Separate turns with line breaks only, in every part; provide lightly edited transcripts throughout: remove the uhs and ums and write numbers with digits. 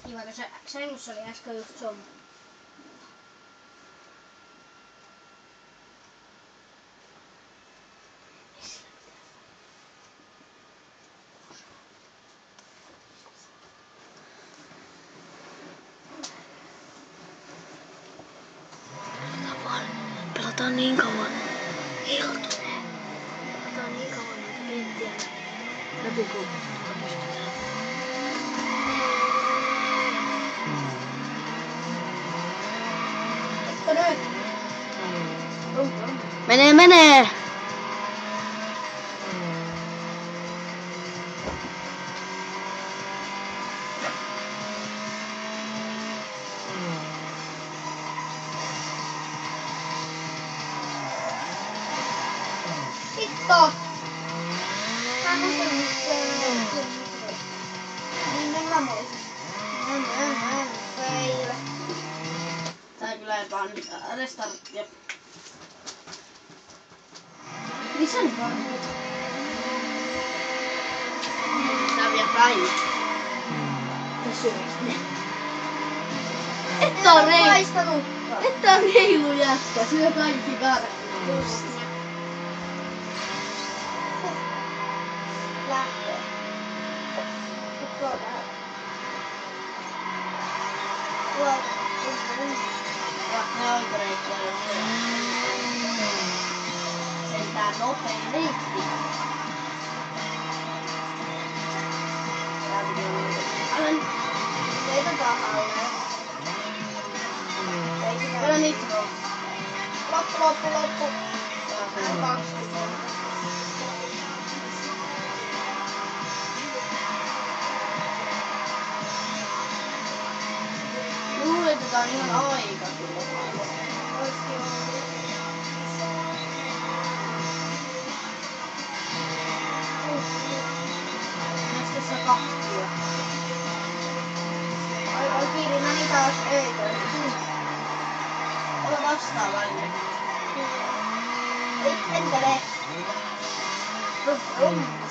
Niin vaikka se sängyssä oli äsken just somma.
Pelataan niin kauan. Hiltunen. Pelataan niin kauan näitä kenttiä läpi kun pystytään. Menee, menee!
Hitto! Niin mennään moisessa. Fail.
Tää kyllä ei vaan nyt restarttia.
Missä nyt on?
Tää vielä päivä.
Että on reilu.
Että on reilu jätkä. Syö kaikki karkki.
Lähtee. Tuolla.
Ja ne oikoreikkejä. Sentään nopein reitti.
Teitä tahalle.
Kyllä nitro.
Loppu. 20.
Luulen, että tää on ihan aika kyllä.
Oiski ollut.
Mistä sä kahtia?
Ai Kirinani taas eikö?
Ole vastaavainen.
Ei pentele.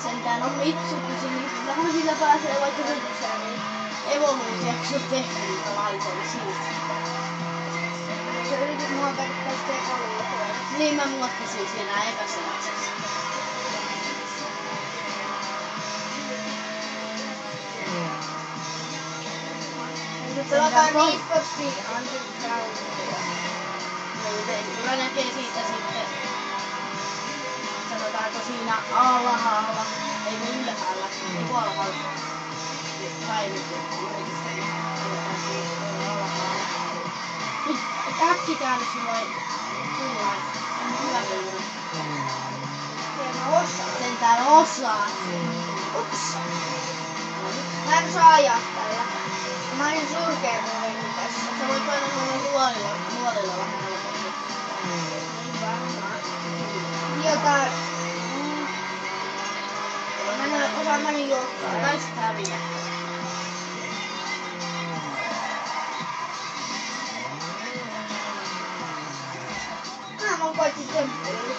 Sentään on Mitsubishi, niin vähän sillä pääsee vaikka rytysään, niin evoluutioksi on tehty niitä laitteellisia.
Se yritit mua perustaa sitä kaluja.
Niin mä muottasin siinä epäseläksessä.
Pelataan Need for Speed Underground.
Kyllä näkee siitä sitten, sanotaanko siinä alhaalla, ei ylhäällä, ei kun alhaalla. Päivitetty yritystä, niin alhaalla. Nyt äkkikäännös voi tulla. Hyvä kyllä.
Hieno osa.
Sentään osaa.
Ups. Mä en saa ajaa tällä. Mä olin surkea muuten tässä.
Sä voit painaa nuolilla vähän helpommin.
Niin varmaan. Jotain. Mä en osaa meni juokkaa.
Taisit häviä.
Mä koitin temppuilla.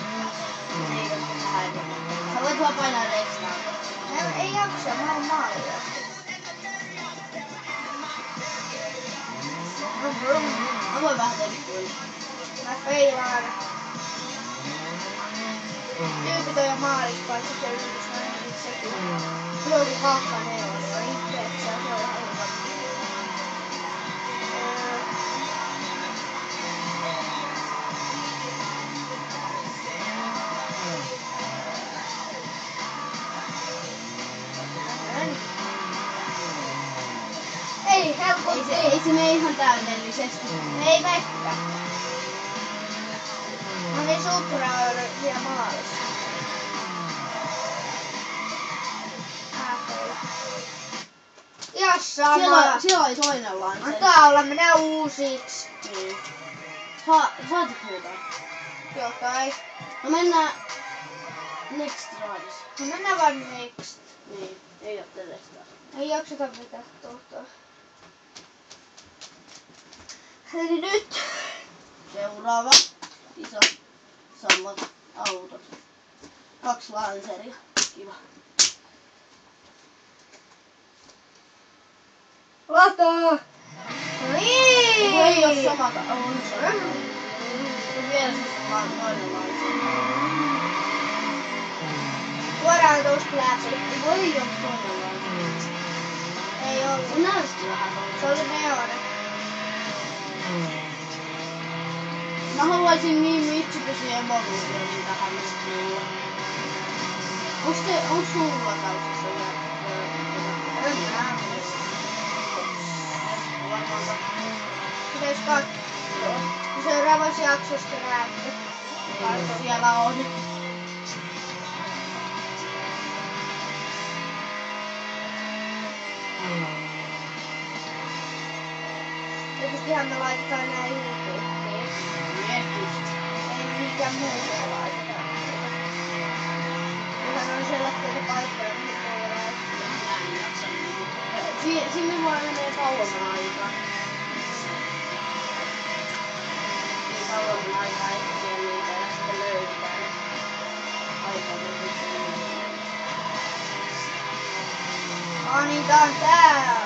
Eikö se häviä? Sä voit vaan painaa restaa.
Ei jaksa, mä oon maalilla.
Mä voin vähän temppuilla.
Mä feilaan. Tyypit on jo maalissa, paitsi se yritys näin itsekin. Se oli 2-4, itse, että se on ihan hyvä. Ei helposti.
Ei se mene ihan täydellisesti.
Ei mekkä. Mä olin Supra vielä maalissa. Ihan sama.
Siellä oli toinen lanssi.
Antaa olla, mennään uusiksi.
Niin. Saatit huutaa?
Jotain.
No mennään next rise.
No mennään vaan next.
Niin, ei oo telestaa.
Ei jakseta vetää tuota. Eli nyt.
Seuraava.
isommat autot. 2 Lanceria. Kiva.
Lataa!
No niin! Ei oo samat autot. Vielä se on toinen Lanceri. Tuodaan tosta läpi. Ei voi olla toinen Lanceri. Ei ollut.
Se näytti vähän toinen.
Se oli Neone. Mä haluaisin niin Mitsubishi Evolution tähän mulla. Onks sulla tällaisessa en näe. Pitäis katsoa. Seuraavassa jaksossa näette. Vaikka siellä on. Tietystihän me laitetaan nää YouTubeen. Ei mikään muu me laitetaan. Ihan on sellaisia paikkoja, mihin voi laittaa. Sinne voi menee kauan aikaa. Niin kauan aikaa etsiä niitä ja sitten löytää ne. Aika niin tää on täällä.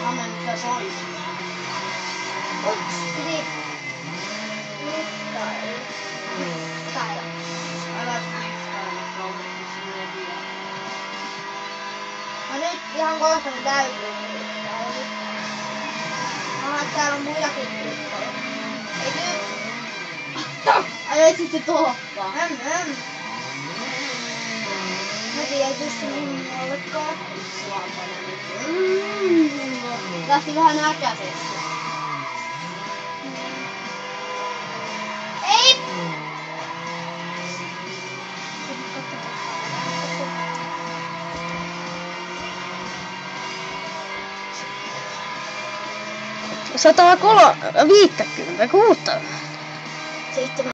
Amen sitä pois. Ups, piti listailla. Älä listailla kauheasti sinne vielä. No nyt ihan kohta ne täytyy listailla. Aha, täällä on muitakin listoja. Ei nyt. Ajoit sitten tohkaa. Mä tiedän pysty mihin ollekaan. Lähti vähän äkäisesti. Ei!
Satakolme 50 kuutta.
7